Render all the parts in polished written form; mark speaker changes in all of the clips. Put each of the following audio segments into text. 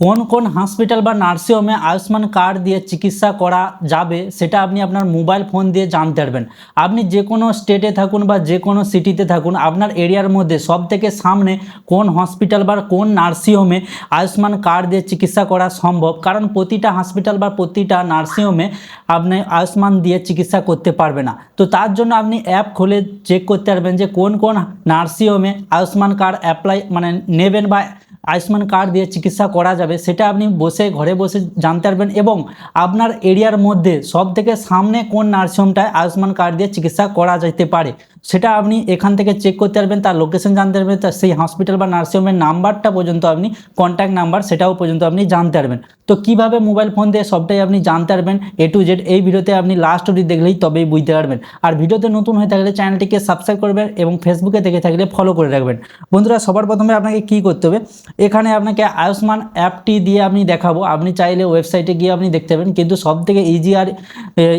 Speaker 1: কোন কোন হসপিটাল বা নার্সিং হোমে আয়ুষ্মান কার্ড দিয়ে চিকিৎসা করা যাবে সেটা আপনি আপনার মোবাইল ফোন দিয়ে জানতে পারবেন। আপনি যে কোনো স্টেটে থাকুন বা যে কোনো সিটিতে থাকুন, আপনার এরিয়ার মধ্যে সবথেকে সামনে কোন হসপিটাল বা কোন নার্সিং হোমে আয়ুষ্মান কার্ড দিয়ে চিকিৎসা করা সম্ভব, কারণ প্রতিটা হসপিটাল বা প্রতিটা নার্সিং হোমে আপনি আয়ুষ্মান দিয়ে চিকিৎসা করতে পারবে না। তো তার জন্য আপনি অ্যাপ খুলে চেক করতে পারবেন যে কোন কোন নার্সিং হোমে আয়ুষ্মান কার্ড অ্যাপ্লাই নেবেন বা আয়ুষ্মান কার্ড দিয়ে চিকিৎসা করা যাবে, সেটা আপনি ঘরে বসে জানতে পারবেন। এবং আপনার এরিয়ার মধ্যে সবথেকে সামনে কোন নার্সিংহোমটায় আয়ুষ্মান কার্ড দিয়ে চিকিৎসা করা যেতে পারে সেটা আপনি এখান থেকে চেক করতে পারবেন, তার লোকেশন জানতে পারবেন, তার সেই হসপিটাল বা নার্সিংহোমের নাম্বারটা পর্যন্ত আপনি কন্ট্যাক্ট নাম্বার সেটাও পর্যন্ত আপনি জানতে পারবেন। তো কিভাবে মোবাইল ফোন দিয়ে সবটাই আপনি জানতে পারবেন A to Z, এই ভিডিওতে আপনি লাস্ট অবধি দেখলেই তবেই বুঝতে পারবেন। আর ভিডিওতে নতুন হয়ে থাকলে চ্যানেলটিকে সাবস্ক্রাইব করবেন এবং ফেসবুকে দেখে থাকলে ফলো করে রাখবেন। বন্ধুরা, সবার প্রথমে আপনাকে কি করতে হবে, এখানে আপনাকে আয়ুষ্মান অ্যাপটি দিয়ে আমি দেখাবো। আপনি চাইলে ওয়েবসাইটে গিয়ে আপনি দেখতে পাবেন, কিন্তু সবথেকে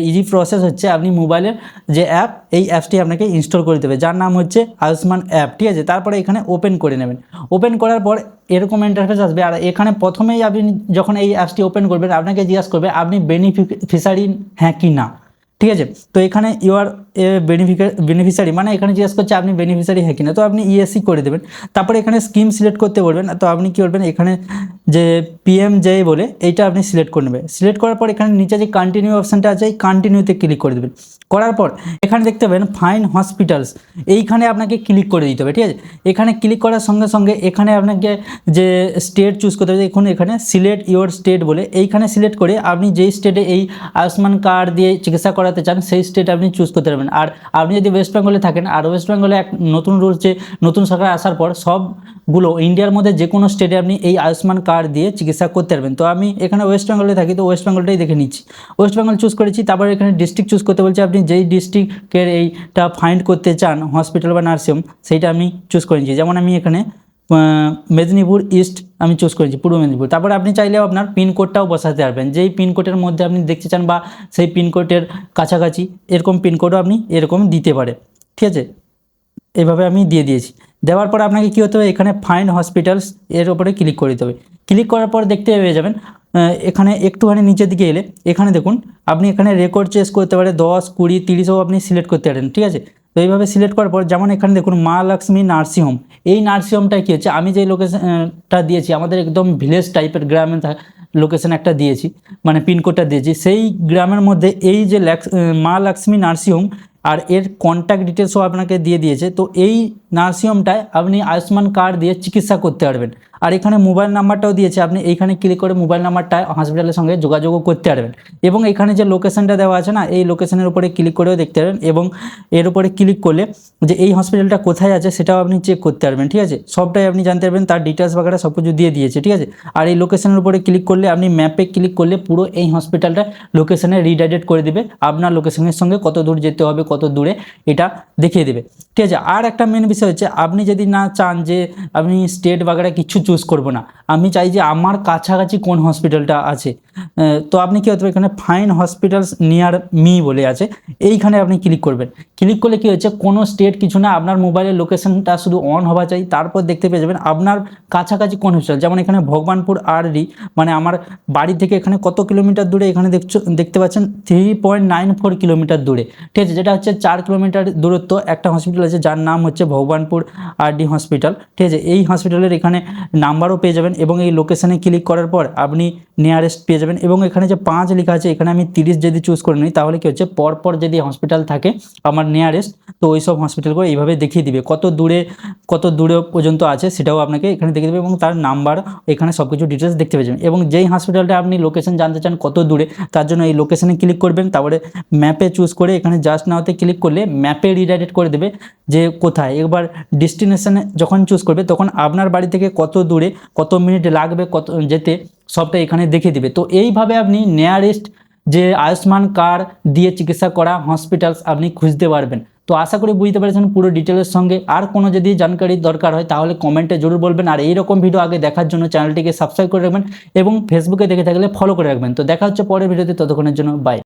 Speaker 1: ইজি প্রসেস হচ্ছে আপনি মোবাইলের যে অ্যাপ, এই অ্যাপটি আপনাকে ইনস্টল করে দেবে, যার নাম হচ্ছে আয়ুষ্মান অ্যাপ। ঠিক আছে, তারপরে এখানে ওপেন করে নেবেন। ওপেন করার পর এরকম ইন্টারফেস আসবে। আর এখানে প্রথমেই আপনি যখন এই অ্যাপটি ওপেন করবেন, আপনাকে জিজ্ঞাসা করবে আপনি বেনিফিশিয়ারি হ্যাঁ কি না। ঠিক আছে, তো এখানে ইউআর বেনিফিশিয়ারি মানে এখানে জিজ্ঞেস করছে আপনি বেনিফিশিয়ারি হ্যাঁ কিনা, তো আপনি ইএসসি করে দেবেন। তারপরে এখানে স্কিম সিলেক্ট করতে বলবেন, তো আপনি কী করবেন, এখানে যে PMJ বলে এইটা আপনি সিলেক্ট করে নেবেন। সিলেক্ট করার পর এখানে নিচে যে কন্টিনিউ অপশানটা আছে, এই কন্টিনিউতে ক্লিক করে দেবেন। করার পর এখানে দেখতে পাবেন ফাইন হসপিটালস, এইখানে আপনাকে ক্লিক করে দিতে হবে। ঠিক আছে, এখানে ক্লিক করার সঙ্গে সঙ্গে এখানে আপনাকে যে স্টেট চুজ করতে হবে, দেখুন এখানে সিলেক্ট ইউর স্টেট বলে, এইখানে সিলেক্ট করে আপনি যেই স্টেটে এই আয়ুষ্মান কার্ড দিয়ে চিকিৎসা করাতে চান সেই স্টেট আপনি চুজ করতে পারবেন। আর আপনি যদি ওয়েস্ট বেঙ্গলে থাকেন, আর ওয়েস্ট বেঙ্গলে এক নতুন রুলস, যে নতুন সরকার আসার পর সবগুলো ইন্ডিয়ার মধ্যে যে কোনো স্টেটে আপনি এই আয়ুষ্মান কার্ড দিয়ে চিকিৎসা করতে পারবেন। তো আমি এখানে ওয়েস্ট বেঙ্গলে থাকি, তো ওয়েস্ট বেঙ্গলটাই দেখে নিচ্ছি। ওয়েস্ট বেঙ্গল চুজ করেছি। তারপরে এখানে ডিস্ট্রিক্ট চুজ করতে বলছে, আপনি যেই ডিস্ট্রিক্টের এইটা ফাইন্ড করতে চান হসপিটাল বা নার্সিংহোম, সেইটা আমি চুজ করে নিচ্ছি। যেমন আমি এখানে মেদিনীপুর ইস্ট আমি চুজ করেছি, পূর্ব মেদিনীপুর। তারপরে আপনি চাইলেও আপনার পিনকোডটাও বসাতে পারবেন, যেই পিনকোডের মধ্যে আপনি দেখতে চান বা সেই পিনকোডের কাছাকাছি এরকম পিনকোডও আপনি এরকম দিতে পারে। ঠিক আছে, এইভাবে আমি দিয়ে দিয়েছি। দেওয়ার পর আপনাকে কী হতে হবে, এখানে ফাইন্ড হসপিটালস এর উপরে ক্লিক করে দিতে হবে। ক্লিক করার পর দেখতে পেয়ে যাবেন এখানে একটুখানি নিচের দিকে এলে এখানে দেখুন আপনি এখানে রেকর্ড চেস করতে পারেন, 10, 20, 30ও আপনি সিলেক্ট করতে পারেন। ঠিক আছে, তো এইভাবে সিলেক্ট করার পর যেমন এখানে দেখুন মা লক্ষ্মী নার্সিংহোম, এই নার্সিংহোমটা কী হচ্ছে, আমি যে লোকেশনটা দিয়েছি আমাদের একদম ভিলেজ টাইপের গ্রামে লোকেশন একটা দিয়েছি, মানে পিনকোডটা দিয়েছি, সেই গ্রামের মধ্যে এই যে মা লক্ষ্মী নার্সিংহোম আর এর কন্ট্যাক্ট ডিটেলসও আপনাকে দিয়ে দিয়েছে। তো এই নার্সিংহোমটায় আপনি আয়ুষ্মান কার্ড দিয়ে চিকিৎসা করতে পারবেন। আর এখানে মোবাইল নাম্বারটাও দিয়েছে, আপনি এইখানে ক্লিক করে মোবাইল নাম্বারটায় হসপিটালের সঙ্গে যোগাযোগও করতে পারবেন। এবং এখানে যে লোকেশনটা দেওয়া আছে না, এই লোকেশনের উপরে ক্লিক করেও দেখতে পারবেন। এবং এর উপরে ক্লিক করলে যে এই হসপিটালটা কোথায় আছে সেটাও আপনি চেক করতে পারবেন। ঠিক আছে, সবটাই আপনি জানতে পারবেন, তার ডিটেলস বাগেরা সব কিছু দিয়ে দিয়েছে। ঠিক আছে, আর এই লোকেশনের উপরে ক্লিক করলে আপনি ম্যাপে ক্লিক করলে পুরো এই হসপিটালটা লোকেশনে রিডাইরেক্ট করে দেবে, আপনার লোকেশনের সঙ্গে কত দূর যেতে হবে, কত দূরে এটা দেখিয়ে দেবে। ঠিক আছে, আর একটা মেন বিষয় হচ্ছে আপনি যদি না চান যে আপনি স্টেট বাগেরা কিছু চুজ করবো না, আমি চাই যে আমার কাছাকাছি কোন হসপিটালটা আছে, তো আপনি কী হতে, এখানে ফাইন হসপিটালস নিয়ার মি বলে আছে, এইখানে আপনি ক্লিক করবেন। ক্লিক করলে কী হচ্ছে, কোনো স্টেট কিছু না, আপনার মোবাইলের লোকেশনটা শুধু অন হওয়া চাই। তারপর দেখতে পেয়ে যাবেন আপনার কাছাকাছি কোন হসপিটাল, যেমন এখানে ভগবানপুর RD, মানে আমার বাড়ি থেকে এখানে কত কিলোমিটার দূরে, এখানে দেখতে পাচ্ছেন 3.94 কিলোমিটার দূরে। ঠিক আছে, যেটা হচ্ছে 4 কিলোমিটার দূরত্ব একটা হসপিটাল আছে যার নাম হচ্ছে ভগবানপুর RD হসপিটাল। ঠিক আছে, এই হসপিটালের এখানে নাম্বারও পেয়ে যাবেন এবং এই লোকেশানে ক্লিক করার পর আপনি নিয়ারেস্ট পেয়ে যাবেন। এবং এখানে যে 5 লেখা আছে, এখানে আমি 30 যদি চুজ করে নিই, তাহলে কী হচ্ছে পরপর যদি হসপিটাল থাকে আমার নিয়ারেস্ট, তো ওই সব হসপিটালগুলো এইভাবে দেখিয়ে দিবে, কত দূরে পর্যন্ত আছে সেটাও আপনাকে এখানে দেখিয়ে দেবে, এবং তার নাম্বার এখানে সব কিছু ডিটেলস দেখতে পেয়ে যাবেন। এবং যেই হসপিটালটা আপনি লোকেশন জানতে চান কত দূরে, তার জন্য এই লোকেশানে ক্লিক করবেন। তারপরে ম্যাপে চুজ করে এখানে জাস্ট নাওতে ক্লিক করলে ম্যাপে রিডাইরেক্ট করে দেবে যে কোথায়। এবার ডেস্টিনেশনে যখন চুজ করবে তখন আপনার বাড়ি থেকে কত দূরে, কত মিনিট লাগবে কত যেতে, সবটা এখানে দেখিয়ে দিবে। তো এইভাবে আপনি নিয়ারেস্ট যে আয়ুষ্মান কার্ড দিয়ে চিকিৎসা করা হসপিটালস আপনি খুঁজতে পারবেন। তো আশা করি বুঝতে পেরেছেন পুরো ডিটেলের সঙ্গে। আর কোনো যদি জানকারি দরকার হয় তাহলে কমেন্টে জরুর বলবেন। আর এইরকম ভিডিও আগে দেখার জন্য চ্যানেলটিকে সাবস্ক্রাইব করে রাখবেন এবং ফেসবুকে দেখে থাকলে ফলো করে রাখবেন। তো দেখা হচ্ছে পরের ভিডিওতে, ততক্ষণের জন্য বাই।